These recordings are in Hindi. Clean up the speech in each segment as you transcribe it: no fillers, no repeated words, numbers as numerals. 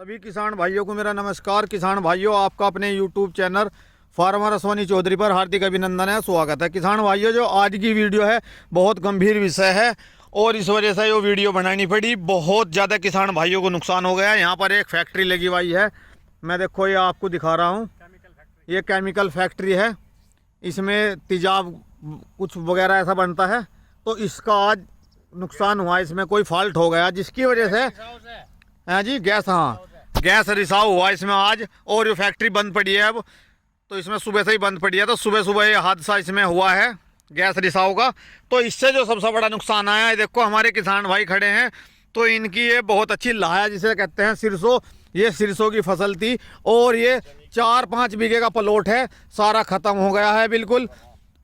सभी किसान भाइयों को मेरा नमस्कार। किसान भाइयों, आपका अपने YouTube channel farmer Ashwani Chaudhary पर हार्दिक अभिनंदन है, स्वागत है। किसान भाइयों, जो आज की वीडियो है बहुत गंभीर विषय है और इस वजह से ये वीडियो बनानी पड़ी। बहुत ज़्यादा किसान भाइयों को नुकसान हो गया है। यहाँ पर एक फैक्ट्री लगी हुई है, मैं देखो ये आपको दिखा रहा हूँ। ये केमिकल फैक्ट्री है, इसमें तेजाब कुछ वगैरह ऐसा बनता है, तो इसका आज नुकसान हुआ। इसमें कोई फॉल्ट हो गया जिसकी वजह से हाँ जी गैस रिसाव हुआ इसमें आज, और ये फैक्ट्री बंद पड़ी है अब। तो इसमें सुबह से ही बंद पड़ी है, तो सुबह सुबह ये हादसा इसमें हुआ है गैस रिसाव का। तो इससे जो सबसे बड़ा नुकसान आया है, देखो हमारे किसान भाई खड़े हैं, तो इनकी ये बहुत अच्छी लाया जिसे कहते हैं सिरसों। ये सिरसों की फसल थी और ये 4-5 बीघे का प्लॉट है, सारा ख़त्म हो गया है बिल्कुल।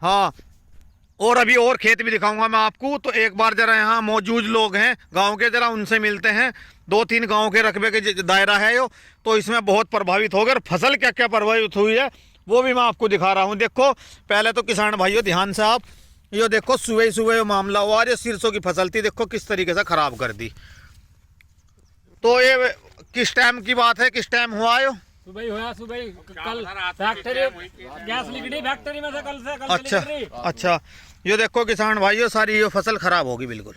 हाँ, और अभी और खेत भी दिखाऊंगा मैं आपको। तो एक बार जरा यहाँ मौजूद लोग हैं गांव के, जरा उनसे मिलते हैं। 2-3 गांव के रकबे के दायरा है यो, तो इसमें बहुत प्रभावित हो गए। फसल क्या क्या प्रभावित हुई है वो भी मैं आपको दिखा रहा हूँ। देखो पहले तो किसान भाइयों ध्यान से आप ये देखो, सुबह सुबह ये मामला हुआ। ये सिरसों की फसल थी, देखो किस तरीके से खराब कर दी। तो ये किस टाइम की बात है, किस टाइम हुआ यो? सुबह हुआ, सुबह कल फैक्ट्री गैस निकली फैक्ट्री में से कल अच्छा। ये देखो किसान भाइयों, सारी ये फसल खराब होगी बिल्कुल।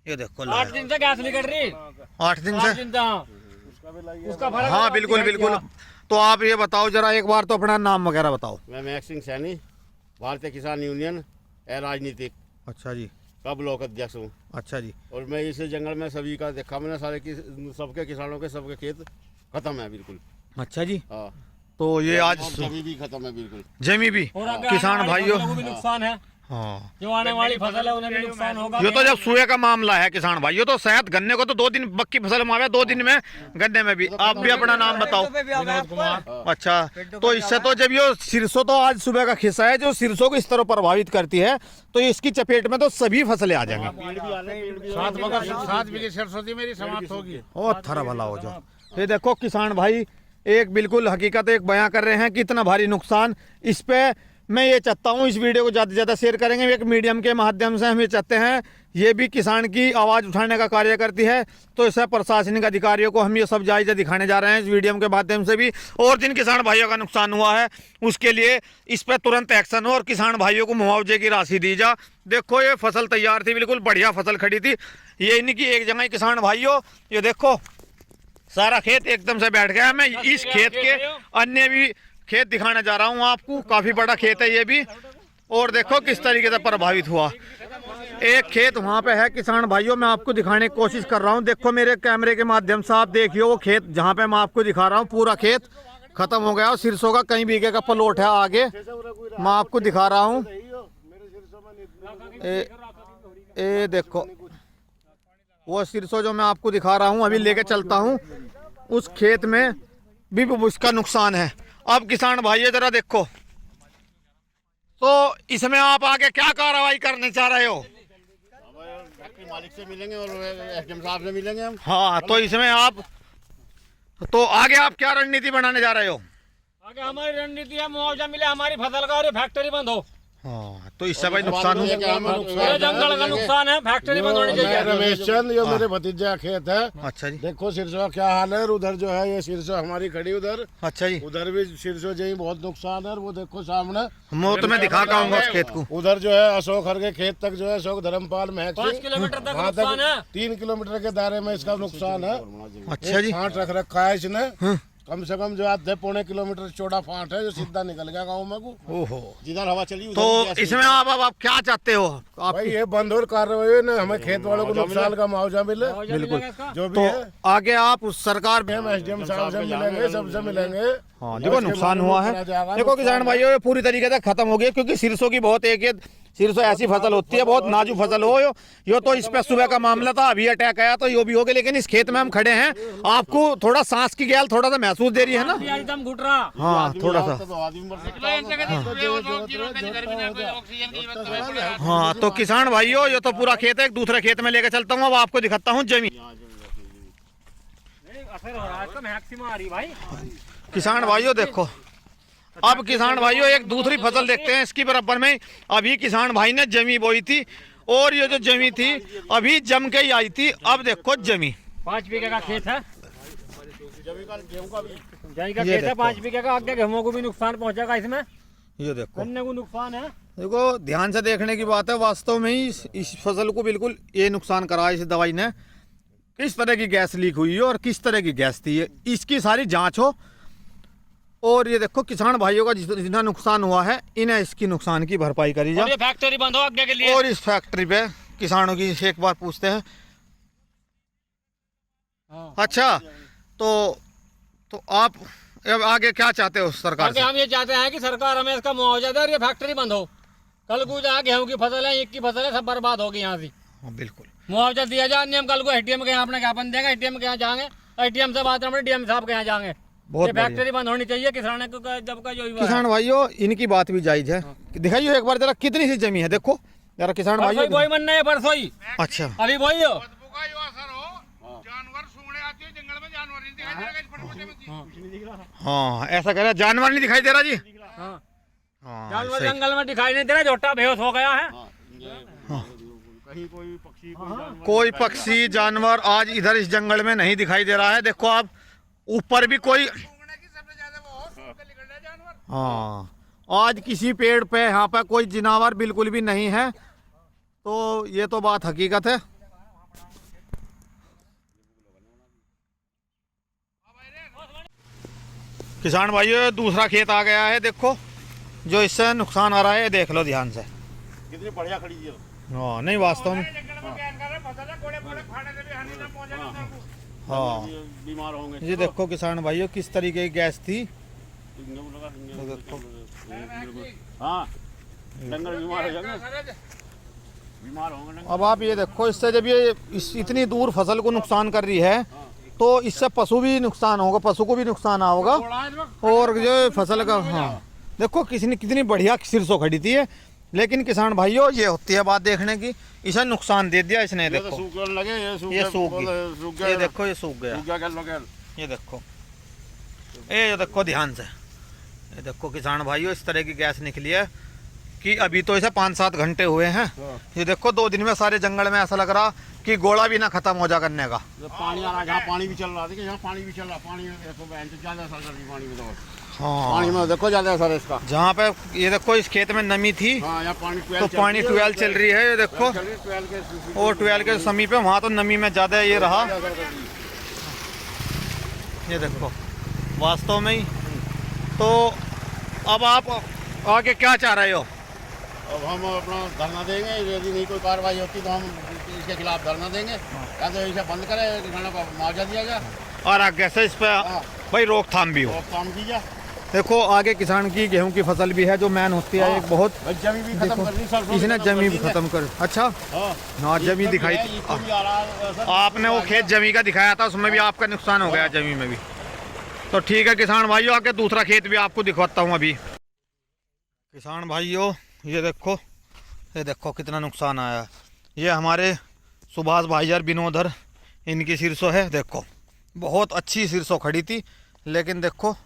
ये देखो 8 दिन से गैस निकल रही, 8 दिन से उसका फर्क। हाँ बिल्कुल। तो आप ये बताओ जरा एक बार, तो अपना नाम वगैरह बताओ। मैं महक सिंह सैनी, भारतीय किसान यूनियन राजनीतिक अच्छा जी का ब्लॉक अध्यक्ष हूँ। अच्छा जी। और मैं इस जंगल में सभी का देखा, मैंने सारे सबके किसानों के सबके खेत खत्म है बिल्कुल। अच्छा जी। हाँ, तो ये आज जमी भी खत्म है बिल्कुल, जमी भी किसान भाइयों को भी नुकसान है। हाँ, जो आने वाली फसल है उन्हें भी नुकसान होगा। ये तो जब सुए का मामला है किसान भाइयों, तो शायद गन्ने को तो 2 दिन बक्की फसल में आवे, 2 दिन में गन्ने में भी। आप भी अपना नाम बताओ। अच्छा, तो इससे तो जब ये सिरसों, तो आज सुबह का खिस्सा है जो सिरसों को इस तरह प्रभावित करती है, तो इसकी चपेट में तो सभी फसलें आ जाएंगी। 7 बीघे सरसों थी मेरी, समाप्त होगी। और थरा भला हो जाओ। ये देखो किसान भाई एक बिल्कुल हकीकत एक बयां कर रहे हैं कि इतना भारी नुकसान। इस पे मैं ये चाहता हूँ, इस वीडियो को ज़्यादा से ज़्यादा शेयर करेंगे। एक मीडियम के माध्यम से हम ये चाहते हैं, ये भी किसान की आवाज़ उठाने का कार्य करती है। तो इससे प्रशासनिक अधिकारियों को हम ये सब जायज़ा दिखाने जा रहे हैं इस वीडियो के माध्यम से भी। और जिन किसान भाइयों का नुकसान हुआ है उसके लिए इस पर तुरंत एक्शन हो और किसान भाइयों को मुआवजे की राशि दी जा। देखो ये फसल तैयार थी, बिल्कुल बढ़िया फसल खड़ी थी। ये इनकी एक जगह किसान भाइयों, ये देखो सारा खेत एकदम से बैठ गया। मैं इस खेत के अन्य भी खेत दिखाने जा रहा हूँ आपको, काफी बड़ा खेत है ये भी। और देखो किस तरीके से प्रभावित हुआ। एक खेत वहाँ पे है किसान भाइयों, मैं आपको दिखाने की कोशिश कर रहा हूँ। देखो मेरे कैमरे के माध्यम से आप देखिए, वो खेत जहाँ पे मैं आपको दिखा रहा हूँ पूरा खेत खत्म हो गया। और सिरसों का कई बीघे का प्लॉट है आगे, मैं आपको दिखा रहा हूँ। ये देखो वो सिरसों जो मैं आपको दिखा रहा हूँ, अभी लेके चलता हूँ। उस खेत में भी उसका नुकसान है। अब किसान भाइयों जरा देखो, तो इसमें आप आगे क्या कार्रवाई करने चाह रहे हो? फैक्ट्री मालिक से मिलेंगे और एसडीएम साहब से मिलेंगे हम। हाँ, तो इसमें आप, तो आगे आप क्या रणनीति बनाने जा रहे हो? आगे हमारी रणनीति है मुआवजा मिले हमारी फसल का और ये फैक्ट्री बंद हो। हाँ, तो इससे भाई नुकसान हो। पूरे जंगल का नुकसान है, फैक्ट्री बंद होनी चाहिए। रमेश चंद, ये मेरे भतीजे का खेत है। अच्छा जी। देखो सिरसों का क्या हाल है। उधर जो है ये सिरसों हमारी खड़ी, उधर अच्छा जी। उधर भी सिरसों जो ही बहुत नुकसान है। और वो देखो सामने, मैं तो मैं दिखा पाऊंगा उस खेत को। उधर जो है अशोक हर के खेत तक जो है अशोक धर्मपाल महक 5 किलोमीटर तक वहाँ नुकसान है। 3 किलोमीटर के दायरे में इसका नुकसान है। अच्छा जी। फांट रख रखा है इसने, कम से कम जो आधे पौने किलोमीटर चौड़ा फांट है, जो सीधा निकल गया गाँव में को। ओहो, जिधर हवा चली तो इसमें आप क्या चाहते हो? आप भाई ये बंद और कार्रवाई ना, हमें खेत वालों को नुकसान का मुआवजा मिले बिल्कुल जो भी तो है। आगे आप उस सरकार में हम एसडीएम साहब से मिलेंगे, सबसे मिलेंगे। हाँ, देखो नुकसान हुआ है। देखो किसान भाइयों ये पूरी तरीके से खत्म हो गया, क्योंकि सिरसों की बहुत एक सिरसों ऐसी फसल होती है, बहुत नाजुक फसल हो यो। तो इस पे सुबह का मामला था, अभी अटैक आया तो यो भी हो गया। लेकिन इस खेत में हम खड़े हैं, आपको थोड़ा सांस की गैल थोड़ा सा महसूस दे रही है ना? एकदम घुट रहा। हाँ, थोड़ा सा। हाँ, तो किसान भाइयों ये तो पूरा खेत है। एक दूसरे खेत में लेकर चलता हूँ, अब आपको दिखाता हूँ जमीन। असर हो रहा है तो मैक्सिमम आ रही भाई। किसान भाइयों देखो, अब किसान भाइयों एक दूसरी फसल देखते हैं इसकी बराबर में। अभी किसान भाई ने जमी बोई थी और ये जो जमी थी अभी जम के ही आई थी। अब देखो जमी 5 बीघे का खेत है। जब का गेहूं का भी जाई का ये खेत है देखो। 5 बीघे का, आगे गेहूं को भी नुकसान पहुंचेगा इसमें, ये देखो, गन्ने को नुकसान है। देखो ध्यान से देखने की बात है। वास्तव में ही इस फसल को बिल्कुल ये नुकसान करा इस दवाई ने। किस तरह की गैस लीक हुई है और किस तरह की गैस थी, इसकी सारी जांच हो। और ये देखो किसान भाइयों का जितना नुकसान हुआ है, इन्हें इसकी नुकसान की भरपाई करी और जाए। ये फैक्ट्री बंद हो आगे के लिए। और इस फैक्ट्री पे किसानों की एक बार पूछते हैं। हाँ। अच्छा, तो आप अब आगे क्या चाहते हो सरकार आगे से? हम ये चाहते हैं कि सरकार हमें इसका मुआवजा दे और ये फैक्ट्री बंद हो। कल को जहाँ गेहूं की फसल है, ईख की फसल है, सब बर्बाद होगी यहाँ से। हाँ, बिल्कुल मुआवजा दिया जाए। नहीं हम कल को एटीएम के यहाँ अपना ज्ञापन देंगे, एटीएम के यहाँ जाएंगे, एटीएम से बात करेंगे, डीएम साहब के यहाँ जाएंगे। बहुत ये बढ़िया। फैक्ट्री बंद होनी चाहिए किसानों को जब का जो हुआ है। किसान भाइयों, इनकी बात भी जायज है। दिखाइए एक बार जरा कितनी सी जमी है, देखो जरा किसान परसों भाइयों। वही मन नहीं है, परसों ही अच्छा, अभी वही हो। हाँ ऐसा कह रहा, जानवर नहीं दिखाई दे रहा जी। हाँ। हाँ जानवर सही। जंगल में दिखाई नहीं दे रहा, झोटा बेहोश हो गया है। कहीं कोई पक्षी कोई जानवर कोई पक्षी जानवर आज इधर इस जंगल में नहीं दिखाई दे रहा है। देखो आप ऊपर भी कोई, हाँ आज किसी पेड़ पे यहाँ पे कोई जानवर बिल्कुल भी नहीं है। तो ये तो बात हकीकत है। किसान भाइयों, दूसरा खेत आ गया है। देखो जो इससे नुकसान आ रहा है, देख लो ध्यान से। कितनी बढ़िया खड़ी है। हाँ नहीं, वास्तव में हाँ, बीमार होंगे। ये देखो किसान भाइयों किस तरीके की गैस थी। हाँ, डंगर बीमार हो जाएंगे, बीमार होंगे डंगर। अब आप ये देखो, इससे जब ये इतनी दूर फसल को नुकसान कर रही है, तो इससे पशु भी नुकसान होगा, पशु को भी नुकसान होगा। और जो फसल का, हाँ देखो कितनी बढ़िया सिरसों खड़ी थी। लेकिन किसान भाइयों, ये होती है बात देखने की, इसे नुकसान दे दिया इसने। ये तो देखो सूखने लगे, ये सूख ये सूख गया, गया, ये देखो ये सूख गया। सूख गया क्या लोग। ये देखो, ये देखो ध्यान से, ये देखो किसान भाइयों, इस तरह की गैस निकली है कि अभी तो इसे 5-7 घंटे हुए हैं। ये देखो 2 दिन में सारे जंगल में ऐसा लग रहा कि गोला भी ना खत्म हो जा करने का। पानी आ रहा है, जहाँ पानी भी चल रहा है, देखिए यहाँ पानी भी चल रहा है। पानी में देखो ज्यादा असर कर रही है, पानी में तो हाँ, पानी में देखो ज्यादा असर है इसका। जहाँ पे ये देखो इस खेत में नमी थी, हाँ, यहाँ पानी तो पानी ट्वेल चल रही है। ये देखो, और ट्वेल के समीप है, वहाँ तो नमी में ज्यादा ये रहा। ये देखो वास्तव में ही। तो अब आप आगे क्या चाह रहे हो? अब हम अपना धरना देंगे, यदि नहीं कोई कार्रवाई होती तो हम इसके खिलाफ धरना देंगे। या तो इसे बंद करें, किसानों को मुआवजा दिया जाए और आगे से इस पे भाई रोकथाम भी हो। काम की जाए। देखो आगे किसान की गेहूं की फसल भी है, जो मेन होती है एक बहुत। जमी भी खत्म कर दी, सरसों भी इसने खत्म जमी कर भी दी है। खत्म कर। अच्छा, हाँ, हाँ जमी इसका भी दिखाई, है, इसको भी आ रहा है असर। आपने वो खेत जमी का दिखाया था, उसमें भी आपका नुकसान हो गया, जमी में भी। तो ठीक है किसान भाइयों, आके दूसरा खेत भी आपको दिखवाता हूँ अभी। किसान भाइयों, ये देखो कितना नुकसान आया। ये हमारे सुभाष भाईजान बिनोदर, इनकी सिरसों है। देखो बहुत अच्छी सिरसों खड़ी थी, लेकिन देखो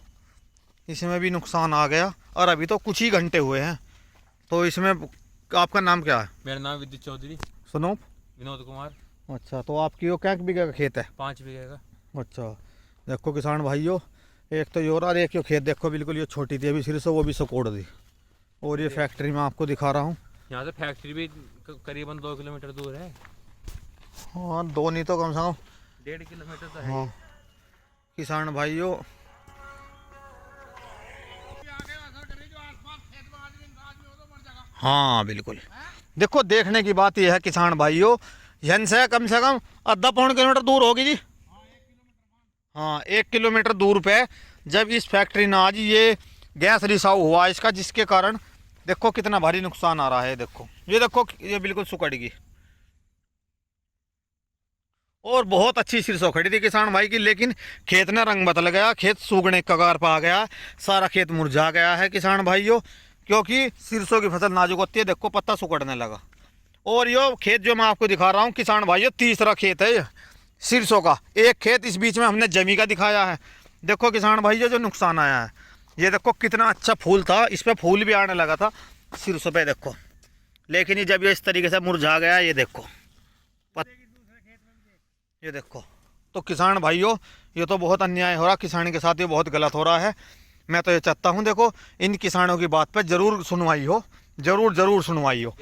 इसमें भी नुकसान आ गया। और अभी तो कुछ ही घंटे हुए हैं। तो इसमें आपका नाम क्या है? मेरा नाम विद्युत चौधरी, सुनो। विनोद कुमार। अच्छा, तो आपकी वो क्या बीघे का खेत है? 5 बीघे का। अच्छा, देखो किसान भाइयों, एक तो योर और एक यो खेत देखो, बिल्कुल ये छोटी थी, अभी सिरसों वो भी सकोड़ दी। और ये फैक्ट्री में आपको दिखा रहा हूँ। यहाँ से फैक्ट्री भी करीबन 2 किलोमीटर दूर है। हाँ 2 नहीं तो कम से कम 1.5 किलोमीटर तो है। हाँ किसान भाइयों, हाँ बिल्कुल। देखो देखने की बात यह है किसान भाइयों, यहाँ से कम 1.5-पौन किलोमीटर दूर होगी जी। हाँ 1 किलोमीटर दूर पे जब इस फैक्ट्री ने आज ये गैस रिसाव हुआ इसका, जिसके कारण देखो कितना भारी नुकसान आ रहा है। देखो ये बिल्कुल सुकड़ गई। और बहुत अच्छी सिरसों खड़ी थी किसान भाई की, लेकिन खेत ने रंग बदल गया, खेत सूखने के कगार पर आ गया, सारा खेत मुरझा गया है किसान भाइयों। क्योंकि सिरसों की फसल नाजुक होती है, देखो पत्ता सुकड़ने लगा। और ये खेत जो मैं आपको दिखा रहा हूँ किसान भाइयों, तीसरा खेत है ये सिरसों का। एक खेत इस बीच में हमने जमी का दिखाया है। देखो किसान भाइयों जो नुकसान आया है, ये देखो कितना अच्छा फूल था, इस पर फूल भी आने लगा था सिरसों पे देखो। लेकिन ये जब ये इस तरीके से मुरझा गया, ये देखो ये देखो तो किसान भाइयों ये तो बहुत अन्याय हो रहा, किसान के साथ ये बहुत गलत हो रहा है। मैं तो ये चाहता हूँ देखो इन किसानों की बात पे जरूर सुनवाई हो, जरूर सुनवाई हो।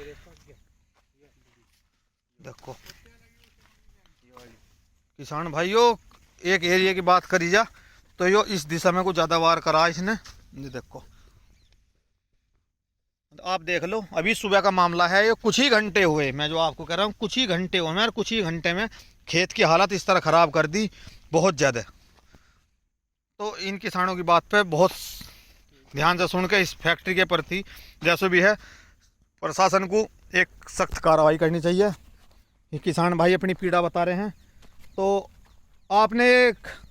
देखो किसान भाइयों एक एरिया की बात करी जा तो यो इस दिशा में कुछ ज़्यादा वार करा इसने। ये देखो आप देख लो, अभी सुबह का मामला है, ये कुछ ही घंटे हुए, मैं जो आपको कह रहा हूँ कुछ ही घंटे हुए हैं और कुछ ही घंटे में खेत की हालत इस तरह ख़राब कर दी बहुत ज़्यादा। तो इन किसानों की बात पे बहुत ध्यान से सुन के इस फैक्ट्री के प्रति जैसे भी है प्रशासन को एक सख्त कार्रवाई करनी चाहिए। ये किसान भाई अपनी पीड़ा बता रहे हैं। तो आपने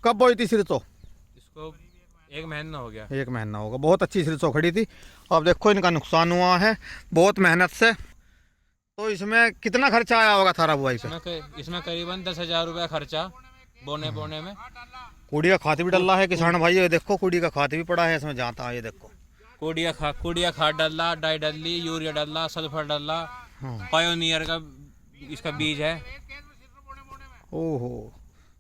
कब बोई थी सिरसों? इसको 1 महीना हो गया। 1 महीना होगा। बहुत अच्छी सिरसों खड़ी थी। अब देखो इनका नुकसान हुआ है बहुत मेहनत से। तो इसमें कितना खर्चा आया होगा थारा बुआई पे? इसमें करीबन 10,000 रुपया खर्चा बोने में। कूड़ी का खाद भी डला है किसान भाई, ये देखो कूड़ी का खाद भी पड़ा है इसमें जाता है। ये देखो कूड़िया खाद डाला, डाई डाली, यूरिया डाला, सल्फर डाला, पायोनियर का इसका बीज है। ओहो,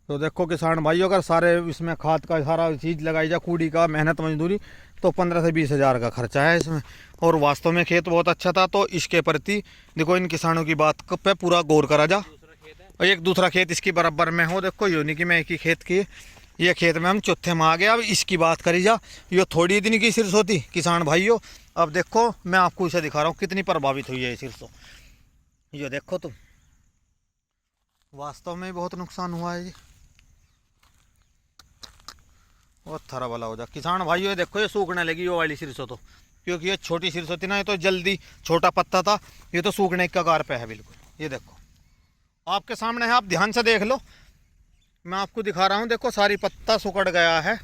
तो देखो किसान भाइयों अगर सारे इसमें खाद का सारा चीज़ लगाई जाए, कूड़ी का मेहनत मजदूरी, तो 15 से 20 हज़ार का खर्चा है इसमें। और वास्तव में खेत बहुत अच्छा था। तो इसके प्रति देखो इन किसानों की बात पे पूरा गौर करा जा। और एक दूसरा खेत इसकी बराबर में हो, देखो यो नहीं कि मैं एक ही खेत की, ये खेत में हम चौथे में आ गए। अब इसकी बात करी जा, ये थोड़ी दिन की सिरसों थी किसान भाइयों। अब देखो मैं आपको इसे दिखा रहा हूँ कितनी प्रभावित हुई है ये सिरसों। ये देखो तुम, वास्तव में बहुत नुकसान हुआ है। ये बहुत थरा वाला हो जा किसान भाइयों। ये देखो ये सूखने लगी ये वाली सिरसों तो, क्योंकि ये छोटी सिरसों थी ना, ये तो जल्दी छोटा पत्ता था, ये तो सूखने के कगार पे है बिल्कुल। ये देखो आपके सामने है, आप ध्यान से देख लो, मैं आपको दिखा रहा हूँ। देखो सारी पत्ता सुकड़ गया है।